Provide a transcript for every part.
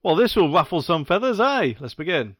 Well, this will ruffle some feathers, eh? Let's begin.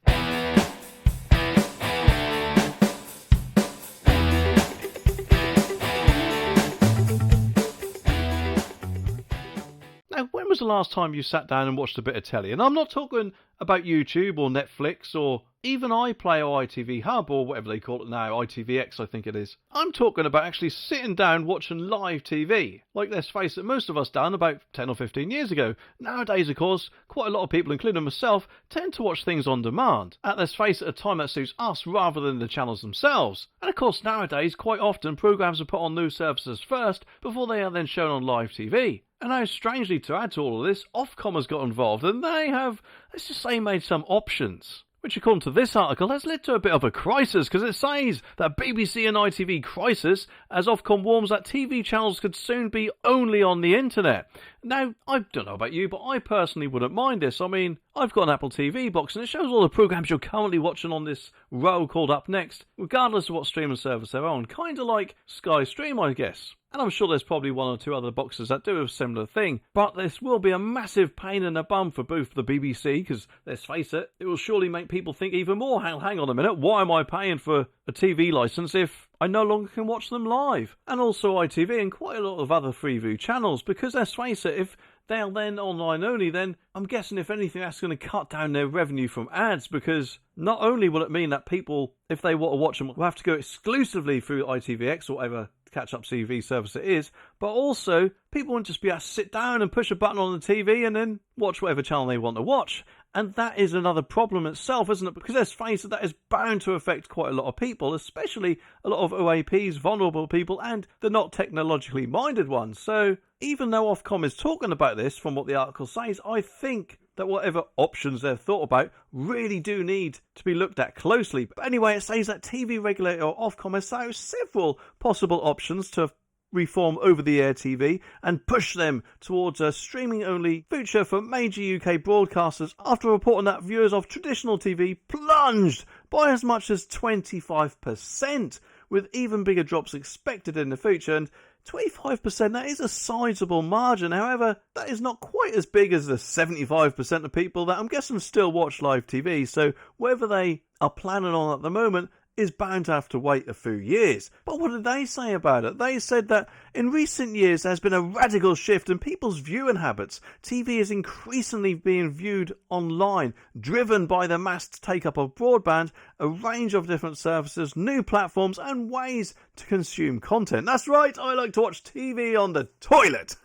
Now, when was the last time you sat down and watched a bit of telly? And I'm not talking about YouTube or Netflix or even iPlayer or ITV Hub or whatever they call it now, ITVX I think it is. I'm talking about actually sitting down watching live TV. Like, let's face it, most of us done about 10 or 15 years ago. Nowadays, of course, quite a lot of people, including myself, tend to watch things on demand. At, let's face it, a time that suits us rather than the channels themselves. And of course, nowadays, quite often, programmes are put on new services first before they are then shown on live TV. And now, strangely to add to all of this, Ofcom has got involved and they have, let's just say, made some options, which according to this article has led to a bit of a crisis, because it says that BBC and ITV crisis as Ofcom warns that TV channels could soon be only on the internet. Now, I don't know about you, but I personally wouldn't mind this. I mean, I've got an Apple TV box and it shows all the programmes you're currently watching on this row called Up Next, regardless of what streaming service they're on. Kind of like Sky Stream, I guess. And I'm sure there's probably one or two other boxes that do a similar thing. But this will be a massive pain in the bum for both the BBC, because, let's face it, it will surely make people think even more, hang on a minute, why am I paying for a TV licence if I no longer can watch them live? And also ITV and quite a lot of other Freeview channels, because let's face it, if they're then online only, then I'm guessing if anything that's going to cut down their revenue from ads, because not only will it mean that people, if they want to watch them, will have to go exclusively through ITVX or whatever catch-up TV service it is, but also people won't just be able to sit down and push a button on the TV and then watch whatever channel they want to watch. And that is another problem itself, isn't it? Because let's face it, that is bound to affect quite a lot of people, especially a lot of OAPs, vulnerable people, and the not technologically minded ones. So even though Ofcom is talking about this, from what the article says, I think that whatever options they've thought about really do need to be looked at closely. But anyway, it says that TV regulator Ofcom has cited several possible options to reform over-the-air TV and push them towards a streaming-only future for major UK broadcasters, after reporting that viewers of traditional TV plunged by as much as 25%, with even bigger drops expected in the future. And 25%, that is a sizable margin. However, that is not quite as big as the 75% of people that I'm guessing still watch live TV. So whatever they are planning on at the moment is bound to have to wait a few years. But what did they say about it? They said that in recent years there's been a radical shift in people's viewing habits. TV is increasingly being viewed online, driven by the mass take-up of broadband, a range of different services, new platforms and ways to consume content. That's right, I like to watch TV on the toilet.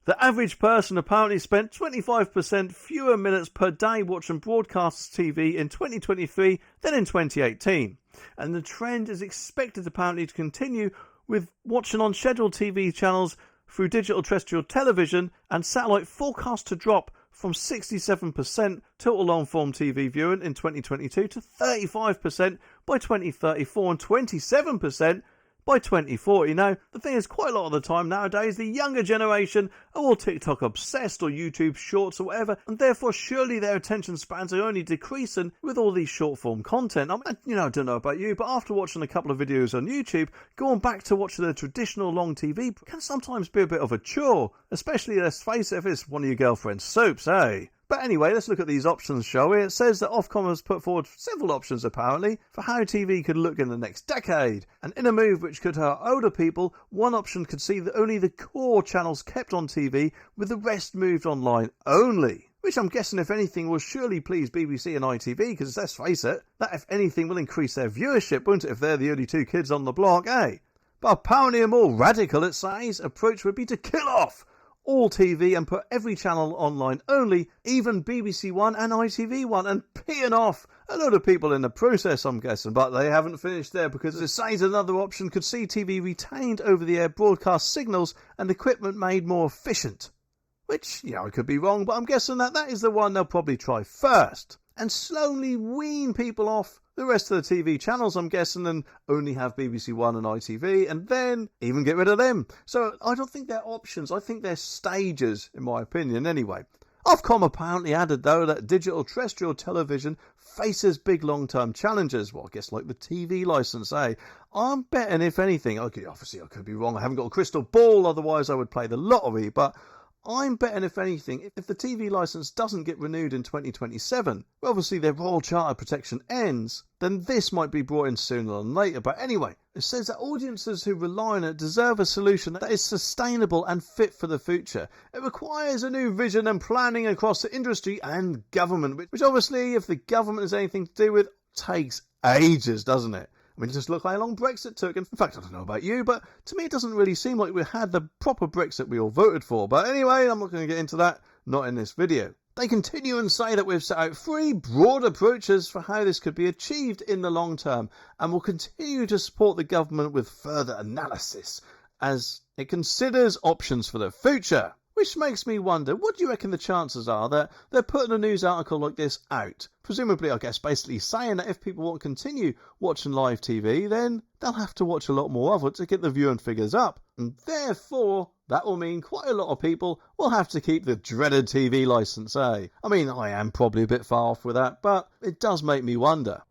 The average person apparently spent 25% fewer minutes per day watching broadcast TV in 2023 than in 2018. And the trend is expected apparently to continue, with watching on scheduled TV channels through digital terrestrial television and satellite forecast to drop from 67% total long-form TV viewing in 2022 to 35% by 2034 and 27% by 2040. Now, the thing is, quite a lot of the time nowadays, the younger generation are all TikTok obsessed or YouTube shorts or whatever, and therefore surely their attention spans are only decreasing with all these short form content. I don't know about you, but after watching a couple of videos on YouTube, going back to watching the traditional long TV can sometimes be a bit of a chore, especially, let's face it, if it's one of your girlfriend's soaps, eh? But anyway, let's look at these options, shall we? It says that Ofcom has put forward several options, apparently, for how TV could look in the next decade. And in a move which could hurt older people, one option could see that only the core channels kept on TV, with the rest moved online only. Which I'm guessing, if anything, will surely please BBC and ITV, because let's face it, that if anything will increase their viewership, won't it, if they're the only two kids on the block, eh? But apparently a more radical, it says, approach would be to kill off all TV and put every channel online only, even BBC One and ITV One, and peeing off a load of people in the process, I'm guessing. But they haven't finished there, because it says another option could see TV retained over-the-air broadcast signals and equipment made more efficient. Which, I could be wrong, but I'm guessing that is the one they'll probably try first. And slowly wean people off the rest of the TV channels, I'm guessing, and only have BBC One and ITV, and then even get rid of them. So I don't think they're options, I think they're stages, in my opinion, anyway. Ofcom apparently added, though, that digital terrestrial television faces big long-term challenges. Well, I guess like the TV licence, eh? I'm betting, if anything, obviously I could be wrong, I haven't got a crystal ball, otherwise I would play the lottery, but I'm betting, if anything, if the TV licence doesn't get renewed in 2027, well, obviously their Royal Charter protection ends, then this might be brought in sooner than later. But anyway, it says that audiences who rely on it deserve a solution that is sustainable and fit for the future. It requires a new vision and planning across the industry and government, which obviously, if the government has anything to do with, takes ages, doesn't it? I mean, just look how long Brexit took. And in fact, I don't know about you, but to me it doesn't really seem like we had the proper Brexit we all voted for. But anyway, I'm not going to get into that, not in this video. They continue and say that we've set out 3 broad approaches for how this could be achieved in the long term, and will continue to support the government with further analysis as it considers options for the future. Which makes me wonder, what do you reckon the chances are that they're putting a news article like this out? Presumably, I guess, basically saying that if people want to continue watching live TV, then they'll have to watch a lot more of it to get the viewing figures up. And therefore, that will mean quite a lot of people will have to keep the dreaded TV licence, eh? I mean, I am probably a bit far off with that, but it does make me wonder.